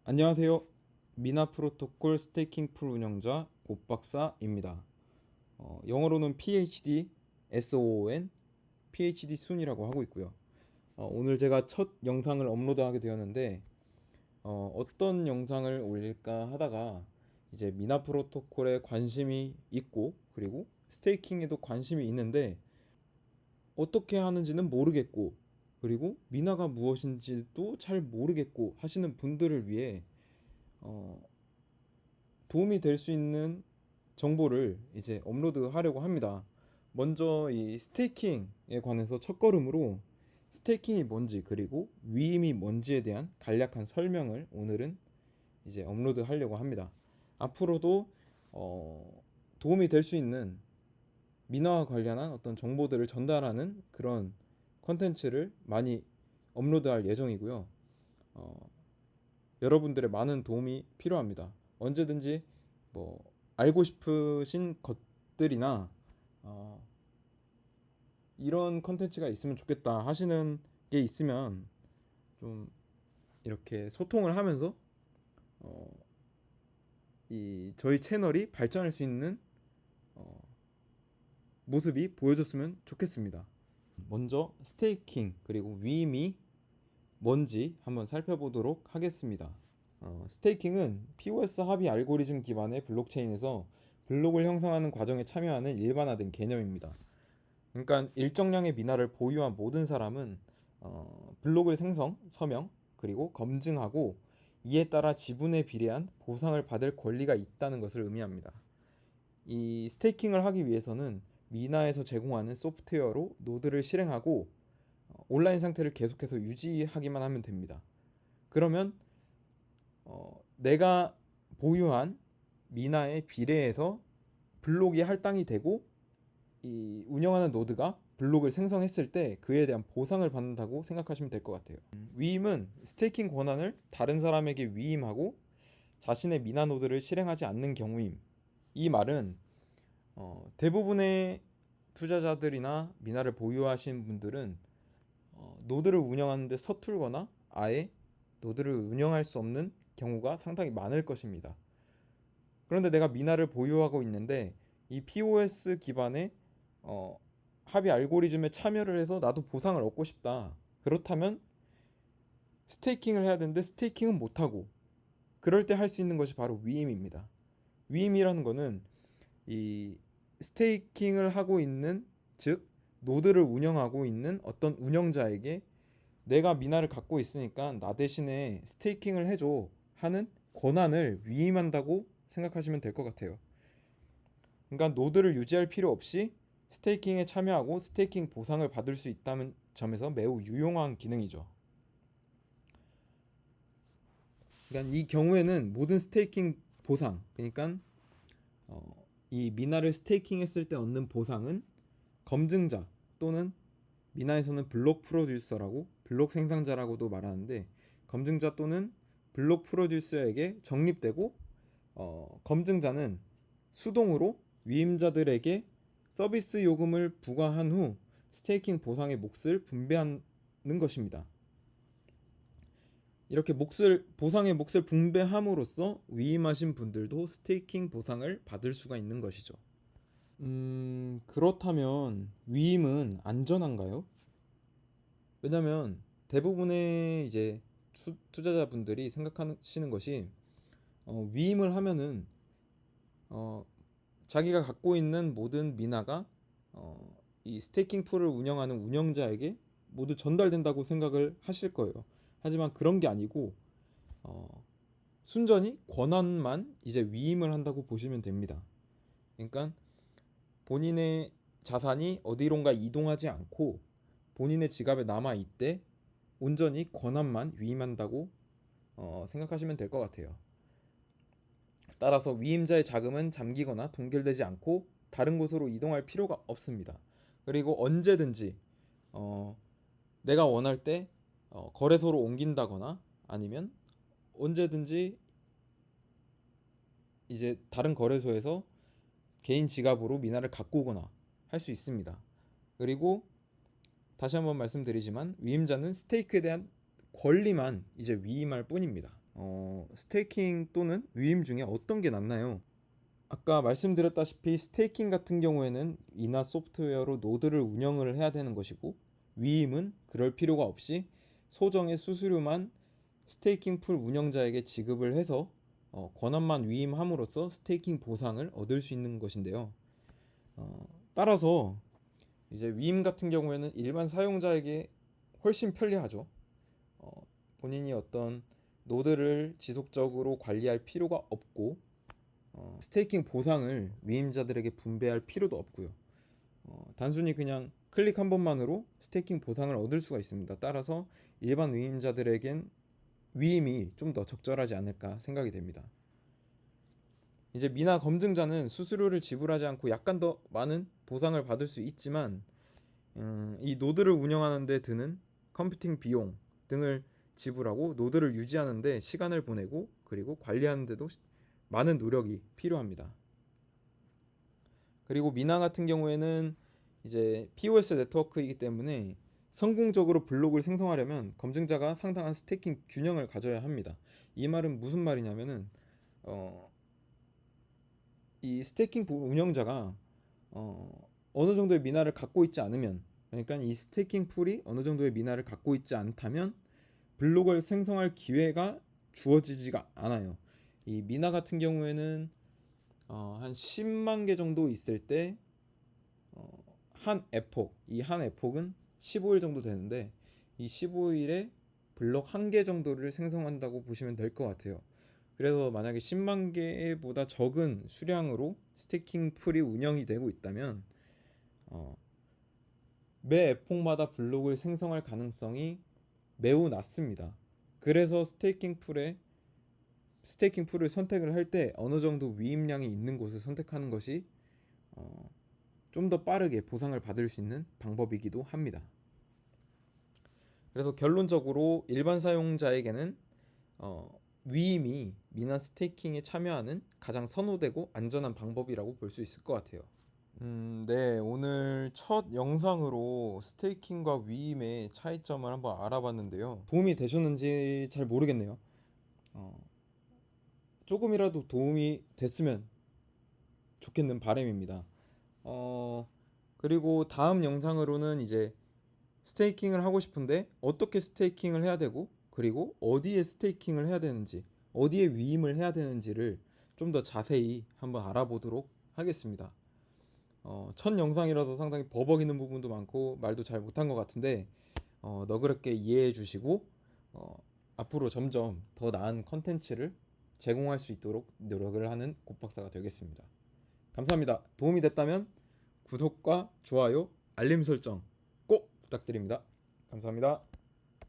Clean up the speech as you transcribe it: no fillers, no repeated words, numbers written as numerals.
안녕하세요. 미나 프로토콜 스테이킹 풀 운영자 곱박사입니다. 영어로는 PhD, SON, PhD 순이라고 하고 있고요. 오늘 제가 첫 영상을 업로드하게 되었는데 어떤 영상을 올릴까 하다가 이제 미나 프로토콜에 관심이 있고 그리고 스테이킹에도 관심이 있는데 어떻게 하는지는 모르겠고 그리고 미나가 무엇인지도 잘 모르겠고 하시는 분들을 위해 어, 도움이 될 수 있는 정보를 이제 업로드하려고 합니다. 먼저 이 스테이킹에 관해서 첫걸음으로 스테이킹이 뭔지 그리고 위임이 뭔지에 대한 간략한 설명을 오늘은 이제 업로드하려고 합니다. 앞으로도 도움이 될 수 있는 민화와 관련한 어떤 정보들을 전달하는 그런 컨텐츠를 많이 업로드할 예정이고요. 어, 여러분들의 많은 도움이 필요합니다. 언제든지 뭐 알고 싶으신 것들이나 어, 이런 컨텐츠가 있으면 좋겠다 하시는 게 있으면 좀 이렇게 소통을 하면서 어, 이 저희 채널이 발전할 수 있는 어, 모습이 보여줬으면 좋겠습니다. 먼저 스테이킹 그리고 위임이 뭔지 한번 살펴보도록 하겠습니다. 스테이킹은 POS 합의 알고리즘 기반의 블록체인에서 블록을 형성하는 과정에 참여하는 일반화된 개념입니다. 그러니까 일정량의 미나를 보유한 모든 사람은 블록을 생성, 서명, 그리고 검증하고 이에 따라 지분에 비례한 보상을 받을 권리가 있다는 것을 의미합니다. 이 스테이킹을 하기 위해서는 미나에서 제공하는 소프트웨어로 노드를 실행하고 온라인 상태를 계속해서 유지하기만 하면 됩니다. 그러면 내가 보유한 미나에 비례해서 블록이 할당이 되고 이 운영하는 노드가 블록을 생성했을 때 그에 대한 보상을 받는다고 생각하시면 될 것 같아요. 위임은 스테이킹 권한을 다른 사람에게 위임하고 자신의 미나 노드를 실행하지 않는 경우임. 이 말은 대부분의 투자자들이나 미나를 보유하신 분들은 노드를 운영하는데 서툴거나 아예 노드를 운영할 수 없는 경우가 상당히 많을 것입니다. 그런데 내가 미나를 보유하고 있는데 이 POS 기반의 합의 알고리즘에 참여를 해서 나도 보상을 얻고 싶다. 그렇다면 스테이킹을 해야 되는데 스테이킹은 못하고 그럴 때 할 수 있는 것이 바로 위임입니다. 위임이라는 거는 이 스테이킹을 하고 있는 즉 노드를 운영하고 있는 어떤 운영자에게 내가 미나를 갖고 있으니까 나 대신에 스테이킹을 해줘 하는 권한을 위임한다고 생각하시면 될 것 같아요. 그러니까 노드를 유지할 필요 없이 스테이킹에 참여하고 스테이킹 보상을 받을 수 있다는 점에서 매우 유용한 기능이죠. 그러니까 이 경우에는 모든 스테이킹 보상, 그러니까 이 미나를 스테이킹했을 때 얻는 보상은 검증자 또는 미나에서는 블록 프로듀서라고 블록 생산자라고도 말하는데 검증자 또는 블록 프로듀서에게 적립되고 검증자는 수동으로 위임자들에게 서비스 요금을 부과한 후 스테이킹 보상의 몫을 분배하는 것입니다. 이렇게 보상의 몫을 분배함으로써 위임하신 분들도 스테이킹 보상을 받을 수가 있는 것이죠. 그렇다면 위임은 안전한가요? 왜냐면 대부분의 이제 투자자분들이 생각하시는 것이 위임을 하면은 어, 자기가 갖고 있는 모든 미나가 이 스테이킹 풀을 운영하는 운영자에게 모두 전달된다고 생각을 하실 거예요. 하지만 그런 게 아니고 순전히 권한만 이제 위임을 한다고 보시면 됩니다. 그러니까 본인의 자산이 어디론가 이동하지 않고 본인의 지갑에 남아 있되 온전히 권한만 위임한다고 생각하시면 될 것 같아요. 따라서 위임자의 자금은 잠기거나 동결되지 않고 다른 곳으로 이동할 필요가 없습니다. 그리고 언제든지 어, 내가 원할 때 거래소로 옮긴다거나 아니면 언제든지 이제 다른 거래소에서 개인 지갑으로 미나를 갖고 오거나 할 수 있습니다. 그리고 다시 한번 말씀드리지만 위임자는 스테이크에 대한 권리만 이제 위임할 뿐입니다. 스테이킹 또는 위임 중에 어떤 게 낫나요? 아까 말씀드렸다시피 스테이킹 같은 경우에는 이나 소프트웨어로 노드를 운영을 해야 되는 것이고, 위임은 그럴 필요가 없이 소정의 수수료만 스테이킹 풀 운영자에게 지급을 해서 권한만 위임함으로써 스테이킹 보상을 얻을 수 있는 것인데요. 따라서 이제 위임 같은 경우에는 일반 사용자에게 훨씬 편리하죠. 본인이 어떤 노드를 지속적으로 관리할 필요가 없고, 스테이킹 보상을 위임자들에게 분배할 필요도 없고요. 단순히 그냥 클릭 한 번만으로 스테이킹 보상을 얻을 수가 있습니다. 따라서 일반 위임자들에겐 위임이 좀 더 적절하지 않을까 생각이 됩니다. 이제 미나 검증자는 수수료를 지불하지 않고 약간 더 많은 보상을 받을 수 있지만, 이 노드를 운영하는 데 드는 컴퓨팅 비용 등을 지불하고 노드를 유지하는 데 시간을 보내고, 그리고 관리하는 데도 많은 노력이 필요합니다. 그리고 미나 같은 경우에는 이제 POS 네트워크이기 때문에 성공적으로 블록을 생성하려면 검증자가 상당한 스테이킹 균형을 가져야 합니다. 이 말은 무슨 말이냐면은 이 스테이킹 운영자가 어느 정도의 미나를 갖고 있지 않으면, 그러니까 이 스테이킹 풀이 어느 정도의 미나를 갖고 있지 않다면 블록을 생성할 기회가 주어지지가 않아요. 이 미나 같은 경우에는 한 10만 개 정도 있을 때 한 에폭, 이 한 에폭은 15일 정도 되는데, 이 15일에 블록 한 개 정도를 생성한다고 보시면 될 것 같아요. 그래서 만약에 10만 개보다 적은 수량으로 스테이킹 풀이 운영이 되고 있다면 매 에폭마다 블록을 생성할 가능성이 매우 낮습니다. 그래서 스테이킹 풀을 선택을 할 때 어느 정도 위임량이 있는 곳을 선택하는 것이 좀 더 빠르게 보상을 받을 수 있는 방법이기도 합니다. 그래서 결론적으로 일반 사용자에게는 위임이 미나 스테이킹에 참여하는 가장 선호되고 안전한 방법이라고 볼 수 있을 것 같아요. 네, 오늘 첫 영상으로 스테이킹과 위임의 차이점을 한번 알아봤는데요. 도움이 되셨는지 잘 모르겠네요. 어, 조금이라도 도움이 됐으면 좋겠는 바람입니다. 어, 그리고 다음 영상으로는 이제 스테이킹을 하고 싶은데 어떻게 스테이킹을 해야 되고, 그리고 어디에 스테이킹을 해야 되는지, 어디에 위임을 해야 되는지를 좀 더 자세히 한번 알아보도록 하겠습니다. 첫 영상이라서 상당히 버벅이는 부분도 많고 말도 잘 못한 것 같은데 너그럽게 이해해 주시고 앞으로 점점 더 나은 컨텐츠를 제공할 수 있도록 노력을 하는 곱박사가 되겠습니다. 감사합니다. 도움이 됐다면 구독과 좋아요, 알림 설정 꼭 부탁드립니다. 감사합니다.